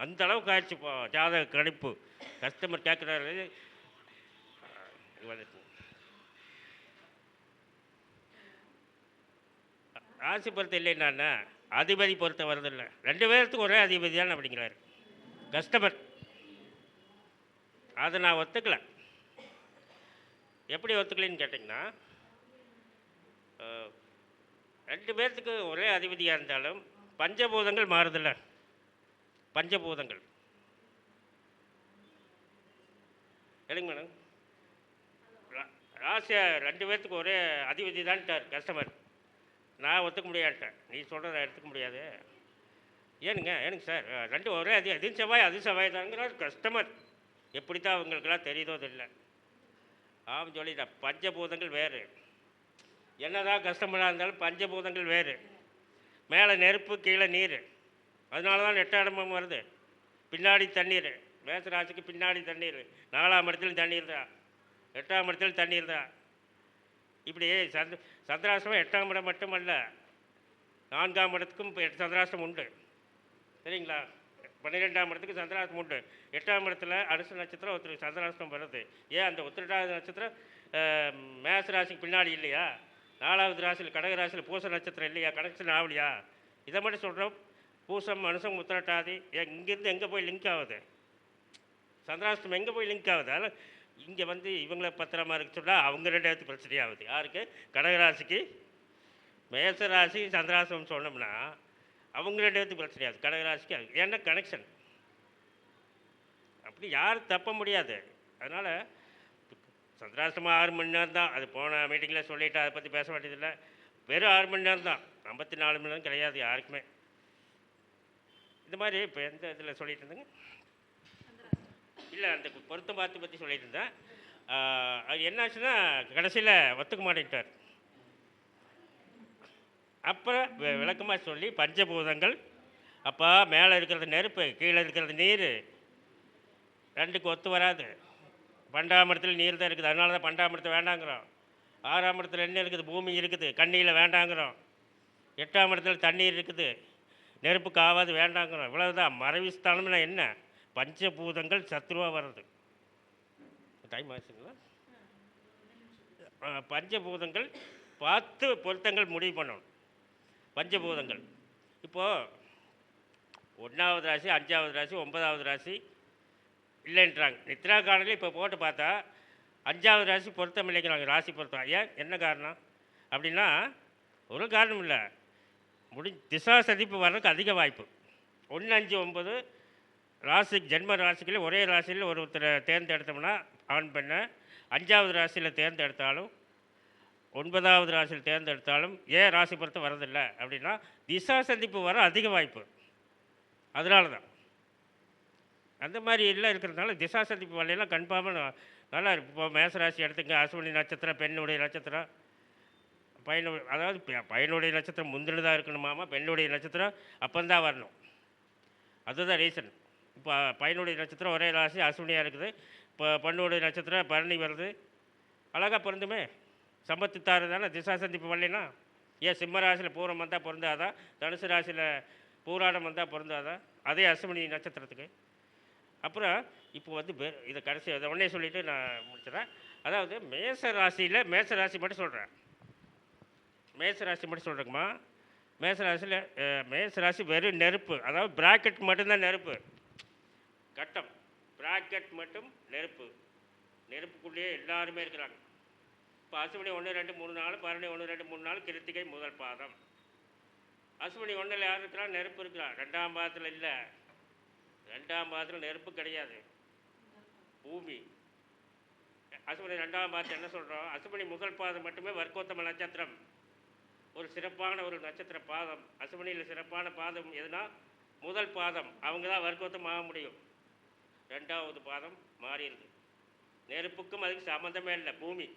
அந்த அளவுக்கு ஆயிடுச்சு. இப்போ ஜாதக கணிப்பு கஸ்டமர் கேட்குறாரு. ராசி பொறுத்து இல்லைன்னா அதிபதி பொறுத்த வரதில்லை, 2 பேர்த்துக்கு ஒரே அதிபதி தான் அப்படிங்கிறாரு கஸ்டமர். அதை நான் ஒத்துக்கலை. எப்படி ஒத்துக்கலைன்னு கேட்டிங்கன்னா, 2 பேர்த்துக்கு ஒரே அதிபதியாக இருந்தாலும் பஞ்சபூதங்கள் மாறுதில்ல. பஞ்சபூதங்கள் எடுங்க மேடம், ராசியா 2 பேர்த்துக்கு ஒரே அதிபதி தான்ட்டார் கஸ்டமர். நான் ஒத்துக்க முடியாதுட்டேன், நீ சொல்கிறத எடுத்துக்க முடியாது. ஏனுங்க சார், 2 ஒரே அது செவ்வாய் அது செவ்வாய் தாங்கிறார் கஸ்டமர். எப்படி தான் அவங்களுக்கெல்லாம் தெரியுதோ இல்லை. ஆமாம் சொல்லிட்டேன், பஞ்சபூதங்கள் வேறு. என்னதான் கஷ்டமாக இருந்தாலும் பஞ்சபூதங்கள் வேறு. மேலே நெருப்பு கீழே நீர், அதனால தான் 8ஆம் இடமும் வருது. பின்னாடி தண்ணீர், மேசராசிக்கு பின்னாடி தண்ணீர், 4ஆம் இடத்துல தண்ணீர் தான், 8ஆம் இடத்துல தண்ணீர் தான். இப்படி சந்திராசிரமம் 8ஆம் இடம் மட்டுமல்ல, 4ஆம் இடத்துக்கும் சந்திராசிரமம் உண்டு, சரிங்களா? 12ஆம் இடத்துக்கு சந்திராசிரமம் உண்டு. 8ஆம் இடத்துல அனுச நட்சத்திரம் ஒருத்தருக்கு சந்திராசிரமம் வருது. ஏன் அந்த உத்திரட்டாதி நட்சத்திரம் மேச ராசிக்கு பின்னாடி இல்லையா? 4வது ராசியில் கடக ராசியில் பூச நட்சத்திரம் இல்லையா? கனெக்ஷன் ஆகலையா? இதை மட்டும் சொல்கிறோம். பூசம் அனுசம் உத்திரட்டாதி இங்கேருந்து எங்கே போய் லிங்க் ஆகுது? சந்திராஷ்டமம் எங்கே போய் லிங்க் ஆகுது? அதனால் இங்கே வந்து இவங்கள பத்திரமா இருக்க சொன்னால் அவங்க 2 பேத்துக்கு பிரச்சனையாகுது. யாருக்கு? கடகராசிக்கு. மேசராசி சந்திராஷ்டமம் சொன்னோம்னா அவங்க 2 பேத்துக்கு பிரச்சனையாகுது. கடகராசிக்கு அது. ஏன்னா கனெக்ஷன். அப்படி யாரும் தப்ப முடியாது. அதனால் சந்திராஷ்டமம் 6 மணி நேரம் தான். அது போன மீட்டிங்கில் சொல்லிவிட்டு அதை பற்றி பேச வேண்டியதில்லை. வெறும் 6 மணி நேரம் தான். 54 மணி நேரம் கிடையாது யாருக்குமே. இந்த மாதிரி இப்போ எந்த இதில் சொல்லிட்டு இருந்தேங்க? இல்லை, அந்த பொருத்தம் பார்த்து பற்றி சொல்லிட்டு இருந்தேன். அது என்னாச்சுன்னா கடைசியில் ஒத்துக்க மாட்டேன்ட்டார். அப்புறம் விளக்கமாக சொல்லி பஞ்சபூதங்கள், அப்போ மேலே இருக்கிறது நெருப்பு, கீழே இருக்கிறது நீர், 2க்கு ஒத்து வராது. 12ஆம் இடத்துல நீர் தான் இருக்குது, அதனால தான் 12ஆம் இடத்துல வேண்டாங்கிறோம். 6ஆம் இடத்துல என்ன இருக்குது? பூமி இருக்குது, கண்ணியில் வேண்டாங்கிறோம். 8ஆம் இடத்துல தண்ணீர் இருக்குது, நெருப்புக்கு ஆகாது வேண்டாங்கிறோம். இவ்வளவுதான். மறைவிஸ்தானம்னா என்ன? பஞ்சபூதங்கள் சத்ருவாக வர்றது. டைம் ஆச்சுங்களா? பஞ்சபூதங்கள் பார்த்து பொருத்தங்கள் முடிவு பண்ணணும். பஞ்சபூதங்கள் இப்போது 1வது ராசி, 5வது ராசி, 9வது ராசி இல்லைன்றாங்க. நித்ரா காலத்தில் இப்போ போட்டு பார்த்தா 5வது ராசி பொருத்தம் இல்லைங்கிறாங்க. ராசி பொருத்தம். ஏன்? என்ன காரணம் அப்படின்னா, ஒரு காரணம் இல்லை. திசா சதிப்பு வர்றதுக்கு அதிக வாய்ப்பு. 1, 5, 9 ராசிக்கு, ஜென்ம ராசிகளில் ஒரே ராசியில் ஒருத்தரை தேர்ந்தெடுத்தோம்னா ஆண் பெண்ணை, 5வது ராசியில் தேர்ந்தெடுத்தாலும் 9வது ராசியில் தேர்ந்தெடுத்தாலும் ஏன் ராசி பொறுத்து வரதில்லை அப்படின்னா, திசா சந்திப்பு வர அதிக வாய்ப்பு. அதனால தான் அந்த மாதிரி எல்லாம் இருக்கிறதுனால திசா சந்திப்பு வரலாம் கன்ஃபார்மாக நல்லா இருக்கும். இப்போ மேசராசி எடுத்துங்க, அஸ்வினி நட்சத்திரம் பெண்ணுடைய நட்சத்திரம், அதாவது பையனுடைய நட்சத்திரம் முந்தினதாக இருக்கணுமாமா, பெண்ணுடைய நட்சத்திரம் அப்போந்தான் வரணும். அதுதான் ரீசன். இப்போ பையனுடைய நட்சத்திரம் ஒரே ராசி அஸ்வினியாக இருக்குது, இப்போ பெண்ணுடைய நட்சத்திரம் பரணி வருது, அழகாக பொருந்துமே. சம்பத்து தாரு தானே திசா சந்திப்பு வரலைன்னா. ஏன் சிம்ம ராசியில் பூரம் வந்தால் பொருந்தாதா? தனுசு ராசியில் பூராடம் வந்தால் பொருந்தாதா? அதே அஸ்வினி நட்சத்திரத்துக்கு. அப்புறம் இப்போ வந்து இதை கடைசி அதை உடனே சொல்லிவிட்டு நான் முடிச்சிடறேன். அதாவது மேச ராசி மட்டும் சொல்கிறேன். மேசராசி மட்டும் சொல்கிறேங்கம்மா. மேசராசி வெறும் நெருப்பு, அதாவது பிராக்கெட் மட்டும்தான் நெருப்பு. கட்டம் பிராக்கெட் மட்டும் நெருப்பு. நெருப்புக்குள்ளேயே எல்லாருமே இருக்கிறாங்க. இப்போ அஸ்வினி 1, 2, 3, 4, பரணி 1, 2, 3, 4, கிருத்திகை முதல் பாதம். அஸ்வினி 1ல் யார் இருக்கிறா? நெருப்பு இருக்கிறா. 2ஆம் பாதத்தில் இல்லை. 2ஆம் பாதத்தில் நெருப்பு கிடையாது, பூமி. அஸ்வினி 2ஆம் பாதத்தை என்ன சொல்கிறோம்? அஸ்வினி முதல் பாதம் மட்டுமே வர்க்கோத்தம நட்சத்திரம், ஒரு சிறப்பான ஒரு நட்சத்திர பாதம். அஸ்வினியில் சிறப்பான பாதம் எதுனா முதல் பாதம். அவங்க தான் வர்க்கோத்தம் ஆக முடியும். 2வது பாதம் மாறிடுது. நெருப்புக்கும் அதுக்கு சம்மந்தமே இல்லை, பூமி.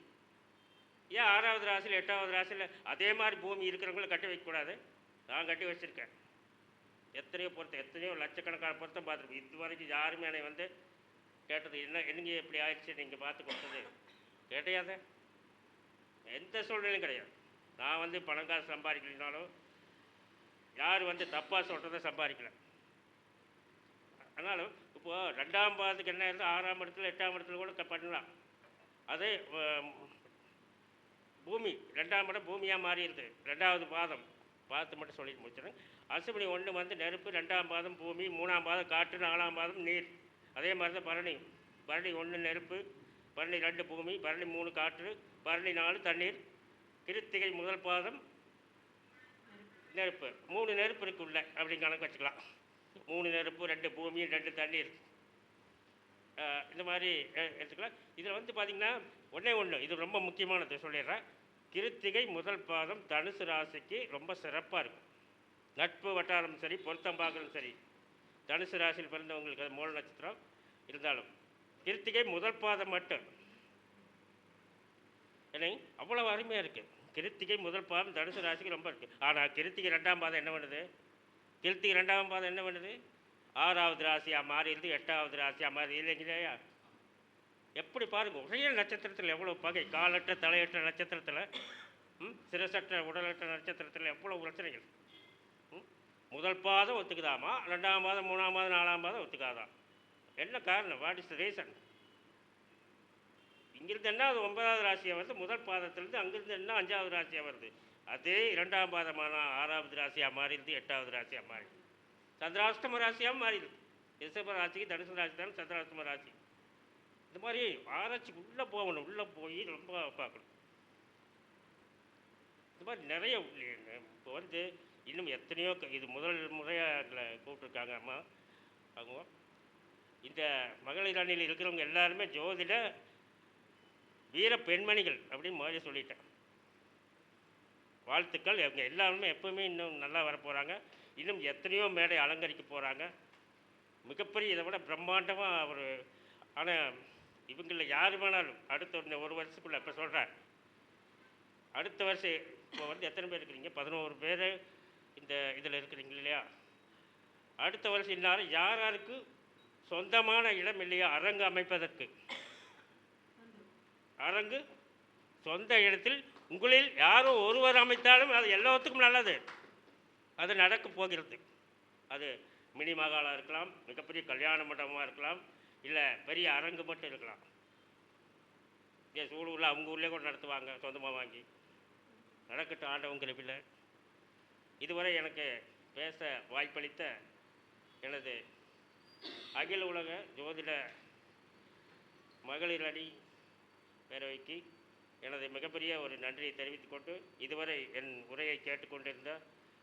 ஏன் 6வது ராசியில் 8வது ராசியில் அதே மாதிரி பூமி இருக்கிறவங்கள கட்டி வைக்கக்கூடாது? நான் கட்டி வச்சுருக்கேன். எத்தனையோ பொருத்தம், எத்தனையோ லட்சக்கணக்கான பொருத்தம் பார்த்துருக்கோம். இது வரைக்கும் யாருமே என்னை வந்து கேட்டது என்னங்க எப்படி ஆயிடுச்சு நீங்கள் பார்த்து கொடுத்தது கிடையாது. எந்த சூழ்நிலையும் கிடையாது. நான் வந்து பணம் காசு சம்பாதிக்கலினாலும் யார் வந்து தப்பாக சொல்கிறத சம்பாதிக்கல. ஆனாலும் இப்போது 2ஆம் பாதத்துக்கு என்ன இருக்குது? 6ஆம் இடத்துல 8ஆம் இடத்துல கூட பண்ணலாம். அதே பூமி 2ஆம் இடம் பூமியாக மாறிடுது. 2வது பாதம் பாதத்தை மட்டும் சொல்லிட்டு முடிச்சிடுறேன். அஸ்வினி 1 வந்து நெருப்பு, 2ஆம் பாதம் பூமி, 3ஆம் பாதம் காற்று, 4ஆம் பாதம் நீர். அதே மாதிரி தான் பரணி. பரணி 1 நெருப்பு, பரணி 2 பூமி, பரணி 3 காற்று, பரணி 4 தண்ணீர், கிருத்திகை முதல் பாதம் நெருப்பு. 3 நெருப்பு இருக்குள்ள அப்படி கணக்கு வச்சுக்கலாம். 3 நெருப்பு, 2 பூமி, 2 தண்ணீர், இந்த மாதிரி எடுத்துக்கலாம். இதில் வந்து பார்த்திங்கன்னா ஒன்று இது ரொம்ப முக்கியமானது சொல்லிடுறேன். கிருத்திகை முதல் பாதம் தனுசு ராசிக்கு ரொம்ப சிறப்பாக இருக்கும். நட்பு வட்டாரம் சரி, பொருத்தம் பார்க்கறதும் சரி. தனுசு ராசியில் பிறந்தவங்களுக்கு அது மூல நட்சத்திரம் இருந்தாலும் கிருத்திகை முதல் பாதம் மட்டும் ஏன்னா அவ்வளோ அருமையாக இருக்குது. கிருத்திகை முதல் பாதம் தனுசு ராசிக்கு ரொம்ப இருக்குது. ஆனால் கிருத்திகை 2ஆம் பாதம் என்ன பண்ணுது? கிருத்திகை 2ஆம் பாதம் என்ன பண்ணுது? 6வது ராசியாக மாறிடுது, 8வது ராசியாக மாறி இல்லைங்களையா? எப்படி பாருங்கள், ஒரே நட்சத்திரத்தில் எவ்வளோ பகை. காலற்ற தலையற்ற நட்சத்திரத்தில், சிரசற்ற உடலற்ற நட்சத்திரத்தில் எவ்வளோ பிரச்சனைகள். முதல் பாதம் ஒத்துக்குதாமா, 2ஆம் பாதம், 3ஆம் பாதம், 4ஆம் பாதம் ஒத்துக்காதான்? என்ன காரணம்? What is the reason? இங்கிருந்து என்ன அது 9வது ராசியாக வருது, முதல் பாதத்திலேருந்து. அங்கிருந்து என்ன 5வது ராசியாக வருது. அதே 2ஆம் பாதமான 6வது ராசியாக மாறிடுது, 8வது ராசியாக மாறிடுது, சந்திராஷ்டம ராசியாக மாறிடுது. ரிஷப ராசிக்கு தனுசு ராசி தானே சந்திராஷ்டம ராசி. இந்த மாதிரி ஆராய்ச்சிக்கு உள்ளே போகணும், உள்ளே போய் ரொம்ப பார்க்கணும். இந்த மாதிரி நிறைய இப்போ வந்து இன்னும் எத்தனையோ இது முதல் முறையாக எங்களை கூப்பிட்ருக்காங்க அம்மா. அவங்க இந்த மகளிர் அணியில் இருக்கிறவங்க எல்லாருமே ஜோதிட வீர பெண்மணிகள் அப்படின்னு மாதிரி சொல்லிட்டேன். வாழ்த்துக்கள். அவங்க எல்லாருமே எப்போவுமே இன்னும் நல்லா வரப்போகிறாங்க. இன்னும் எத்தனையோ மேடை அலங்கரிக்க போகிறாங்க. மிகப்பெரிய இதை விட பிரம்மாண்டமாக ஒரு. ஆனால் இவங்களில் யார் வேணாலும் அடுத்த ஒரு வருஷத்துக்குள்ளே இப்போ சொல்கிறேன், அடுத்த வருஷம் இப்போ வந்து எத்தனை பேர் இருக்கிறீங்க? 11 பேர் இந்த இதில் இருக்கிறீங்க இல்லையா? அடுத்த வருஷம் இன்னாரும் யார் யாருக்கு சொந்தமான இடம் இல்லையா அரங்கு அமைப்பதற்கு, அரங்கு சொந்த இடத்தில் உங்களில் யாரோ ஒருவர் அமைத்தாலும் அது எல்லாத்துக்கும் நல்லது. அது நடக்க போகிறது. அது மினி மகாலாக இருக்கலாம், மிகப்பெரிய கல்யாண மண்டபமாக இருக்கலாம், இல்லை பெரிய அரங்கு மட்டும் இருக்கலாம். இங்கே சூழூரில் அவங்க ஊர்லேயே கூட நடத்துவாங்க, சொந்தமாக வாங்கி. நடக்கட்டும் ஆண்டவன் கிருபையில். இதுவரை எனக்கு பேச வாய்ப்பளித்த எனது அகில உலக ஜோதிட மகளிர் அணி பேரவைக்கு எனது மிகப்பெரிய ஒரு நன்றியை தெரிவித்துக்கொண்டு, இதுவரை என் உரையை கேட்டுக்கொண்டிருந்த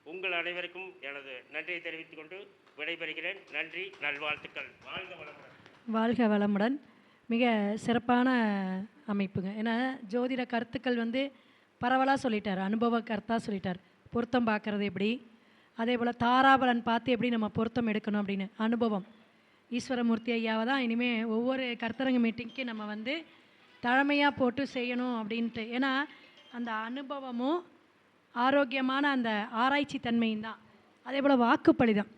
உங்கள் அனைவருக்கும் எனது நன்றியை தெரிவித்துக்கொண்டு விடைபெறுகிறேன். நன்றி, நல்வாழ்த்துக்கள். வாழ்க வளமுடன். வாழ்க வளமுடன். மிக சிறப்பான அமைப்புங்க. ஏன்னா ஜோதிட கருத்துக்கள் வந்து பரவலாக சொல்லிட்டார், அனுபவ கருத்தாக சொல்லிட்டார். பொருத்தம் பார்க்குறது எப்படி, அதே போல் தாராபலன் பார்த்து எப்படி நம்ம பொருத்தம் எடுக்கணும் அப்படின்னு அனுபவம். ஈஸ்வரமூர்த்தி ஐயாவை தான் இனிமேல் ஒவ்வொரு கருத்தரங்கு மீட்டிங்க்கு நம்ம வந்து தலைமையாக போட்டு செய்யணும் அப்படின்ட்டு. ஏன்னா அந்த அனுபவமும் ஆரோக்கியமான அந்த ஆராய்ச்சி தன்மையும் தான். அதே போல் வாக்குப்பளி தான்.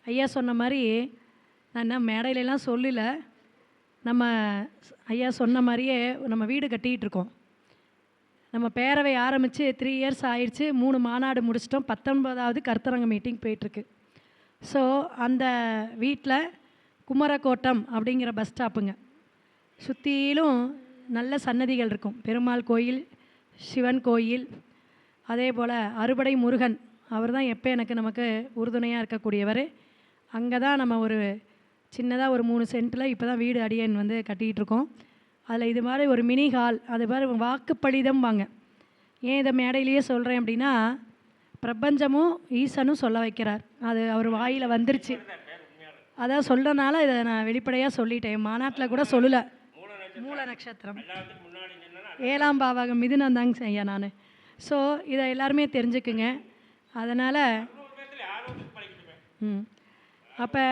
ஐயா சொன்ன மாதிரி நான் என்ன மேடையிலலாம் சொல்லலை, நம்ம ஐயா சொன்ன மாதிரியே நம்ம வீடு கட்டிகிட்டு இருக்கோம். நம்ம பேரவை ஆரம்பித்து 3 இயர்ஸ் ஆயிடுச்சு. 3 மாநாடு முடிச்சிட்டோம். 19வது கருத்தரங்க மீட்டிங் போயிட்டுருக்கு. ஸோ அந்த வீட்டில் குமரக்கோட்டம் அப்படிங்கிற பஸ் ஸ்டாப்புங்க, சுற்றிலும் நல்ல சன்னதிகள் இருக்கும். பெருமாள் கோயில், சிவன் கோயில், அதே போல் அறுபடை முருகன், அவர் தான் எப்போ நமக்கு உறுதுணையாக இருக்கக்கூடியவர். அங்கே தான் நம்ம ஒரு சின்னதாக ஒரு 3 சென்ட்டில் இப்போ தான் வீடு அடியன் வந்து கட்டிகிட்டு இருக்கோம். அதில் இது மாதிரி ஒரு மினி ஹால், அது மாதிரி வாக்குப்பளிதம் வாங்க. ஏன் இதை மேடையிலேயே சொல்கிறேன் அப்படின்னா, பிரபஞ்சமும் ஈசனும் சொல்ல வைக்கிறார். அது அவர் வாயில் வந்துருச்சு. அதான் சொல்கிறனால இதை நான் வெளிப்படையாக சொல்லிட்டேன். மாநாட்டில் கூட சொல்லலை. மூல நட்சத்திரம் 7ஆம் பாவகம் மிதுனம் தாங்க ஐயா நான். ஸோ இதை எல்லாருமே தெரிஞ்சுக்குங்க. அதனால் அப்போ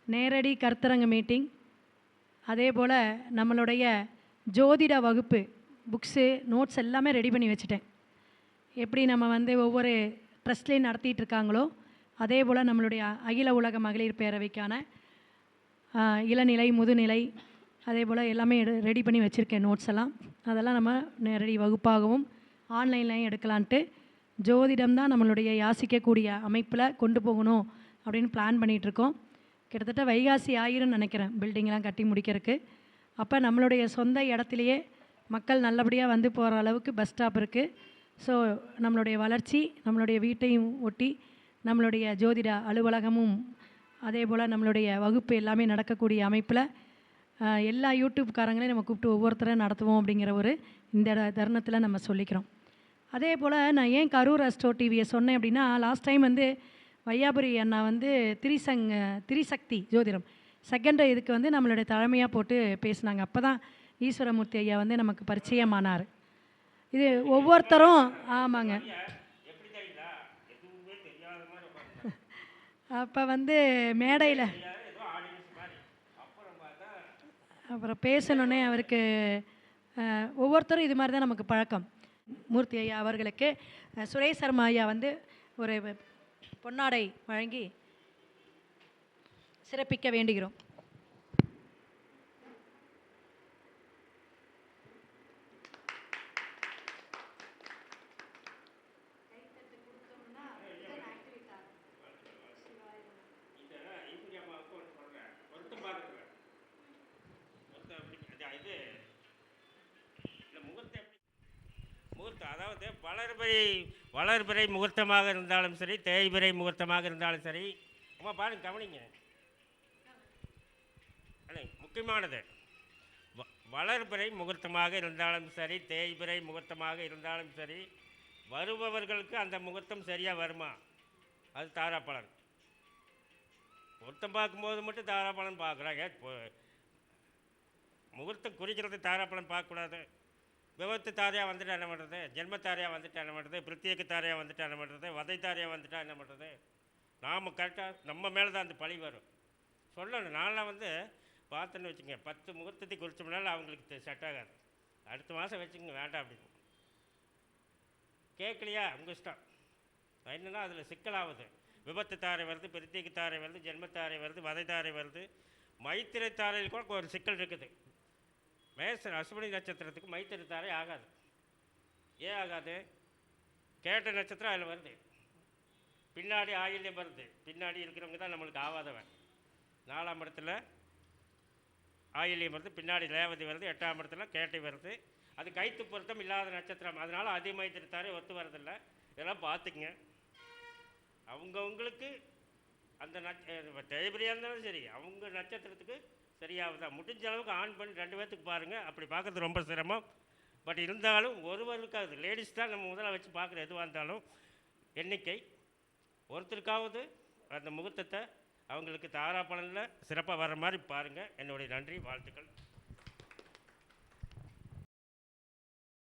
நேரடி கருத்தரங்க மீட்டிங், அதே போல் நம்மளுடைய ஜோதிட வகுப்பு புக்ஸு நோட்ஸ் எல்லாமே ரெடி பண்ணி வச்சுட்டேன். எப்படி நம்ம வந்து ஒவ்வொரு ட்ரஸ்ட்லேயும் நடத்திட்டு இருக்காங்களோ அதே போல் நம்மளுடைய அகில உலக மகளிர் பேரவைக்கான இளநிலை, முதுநிலை, அதே போல் எல்லாமே ரெடி பண்ணி வச்சுருக்கேன் நோட்ஸ் எல்லாம். அதெல்லாம் நம்ம நேரடி வகுப்பாகவும் ஆன்லைன்லையும் எடுக்கலான்ட்டு ஜோதிடம் தான் நம்மளுடைய யாசிக்கக்கூடிய அமைப்பில் கொண்டு போகணும் அப்படின்னு பிளான் பண்ணிகிட்ருக்கோம். கிட்டத்தட்ட வைகாசி ஆயிரும்னு நினைக்கிறேன் பில்டிங்லாம் கட்டி முடிக்கிறதுக்கு. அப்போ நம்மளுடைய சொந்த இடத்துலையே மக்கள் நல்லபடியாக வந்து போகிற அளவுக்கு பஸ் ஸ்டாப் இருக்குது. ஸோ நம்மளுடைய வளர்ச்சி, நம்மளுடைய வீட்டையும் ஒட்டி நம்மளுடைய ஜோதிட அலுவலகமும் அதே போல் நம்மளுடைய வகுப்பு எல்லாமே நடக்கக்கூடிய அமைப்பில் எல்லா யூடியூப்காரங்களையும் நம்ம கூப்பிட்டு ஒவ்வொருத்தரையும் நடத்துவோம் அப்படிங்கிற ஒரு இந்த தருணத்தில் நம்ம சொல்லிக்கிறோம். அதே போல் நான் ஏன் கரூர் அஸ்ட்ரோ டிவியை சொன்னேன் அப்படின்னா, லாஸ்ட் டைம் வந்து வையாபுரி அண்ணா வந்து திரிசக்தி ஜோதிடம் செகண்ட் இதுக்கு வந்து நம்மளுடைய தலைமையாக போட்டு பேசினாங்க. அப்போ தான் ஈஸ்வரமூர்த்தி ஐயா வந்து நமக்கு பரிச்சயமானார். இது ஒவ்வொருத்தரும் ஆமாங்க. அப்போ வந்து மேடையில் அப்புறம் பேசணுன்னே அவருக்கு ஒவ்வொருத்தரும் இது மாதிரி தான் நமக்கு பழக்கம். மூர்த்தி ஐயா அவர்களுக்கு சுரேஷ் சர்மா ஐயா வந்து ஒரு பொன்னாடை வழங்கி சிறப்பிக்க வேண்டுகிறோம். அதாவது வளர்பிறை முகூர்த்தமாக இருந்தாலும் சரி, தேய்பிறை முகூர்த்தமாக இருந்தாலும் சரி, அம்மா பாருங்க, கவனிங்க. முக்கியமானது. வளர்பிறை முகூர்த்தமாக இருந்தாலும் சரி, தேய்பிறை முகூர்த்தமாக இருந்தாலும் சரி, வருபவர்களுக்கு அந்த முகூர்த்தம் சரியாக வருமா, அது தாராப்பலன். பொருத்தம் பார்க்கும்போது மட்டும் தாராப்பலன் பார்க்குறாங்க. முகூர்த்தம் குறிக்கிறது தாராப்பலன் பார்க்கக்கூடாது. விபத்து தாரையாக வந்துட்டு என்ன பண்ணுறது, ஜென்ம தாரையாக வந்துட்டு என்ன பண்ணுறது, பிரத்யேக தாரையாக வந்துட்டு என்ன பண்ணுறது, வதை தாரையாக வந்துட்டா என்ன பண்ணுறது. நாம் கரெக்டாக நம்ம மேலே தான் அந்த பழி வரும். சொல்லணும். நான்லாம் பார்த்தேன்னு வச்சுங்க, 10 முகூர்த்தத்தை குறிச்சோம்னால அவங்களுக்கு செட் ஆகாது. அடுத்த மாதம் வச்சுக்கோங்க வேண்டாம் அப்படின்னு. கேட்கலையா உங்கள் இஷ்டம். என்னென்னா அதில் சிக்கலாகுது. விபத்து தாரை வருது, பிரத்யேக தாரை வருது, ஜென்மத்தாரை வருது, வதை தாரை வருது. மைத்திரை தாரையில் கூட ஒரு சிக்கல் இருக்குது. அஸ்வினி நட்சத்திரத்துக்கு மைத்திரை தாரை ஆகாது. ஏன் ஆகாது? கேட்ட நட்சத்திரம் அதில் வருது, பின்னாடி ஆயில்யம் வருது. பின்னாடி இருக்கிறவங்க தான் நம்மளுக்கு ஆகாதவன். 4ஆம் இடத்துல ஆயில்யம் வருது, பின்னாடி ரேவதி வருது, 8ஆம் இடத்துல கேட்டை வருது. அது கைத்து பொருத்தம் இல்லாத நட்சத்திரம். அதனால் அதிமைத்திரை தாரை ஒத்து வரதில்லை. இதெல்லாம் பார்த்துக்குங்க. அவங்கவுங்களுக்கு அந்த தேய்பிரியாக இருந்தாலும் சரி, அவங்க நட்சத்திரத்துக்கு சரியாகுதா. முடிஞ்ச அளவுக்கு ஆன் பண்ணி 2 பேர்த்துக்கு பாருங்கள். அப்படி பார்க்குறது ரொம்ப சிரமம். பட் இருந்தாலும் ஒருவருக்காவது, லேடிஸ் தான் நம்ம முதல்ல வச்சு பார்க்குற எதுவாக இருந்தாலும் எண்ணிக்கை. ஒருத்தருக்காவது அந்த முகூர்த்தத்தை அவங்களுக்கு தாராப்பலனில் சிறப்பாக வர்ற மாதிரி பாருங்கள். என்னுடைய நன்றி, வாழ்த்துக்கள்.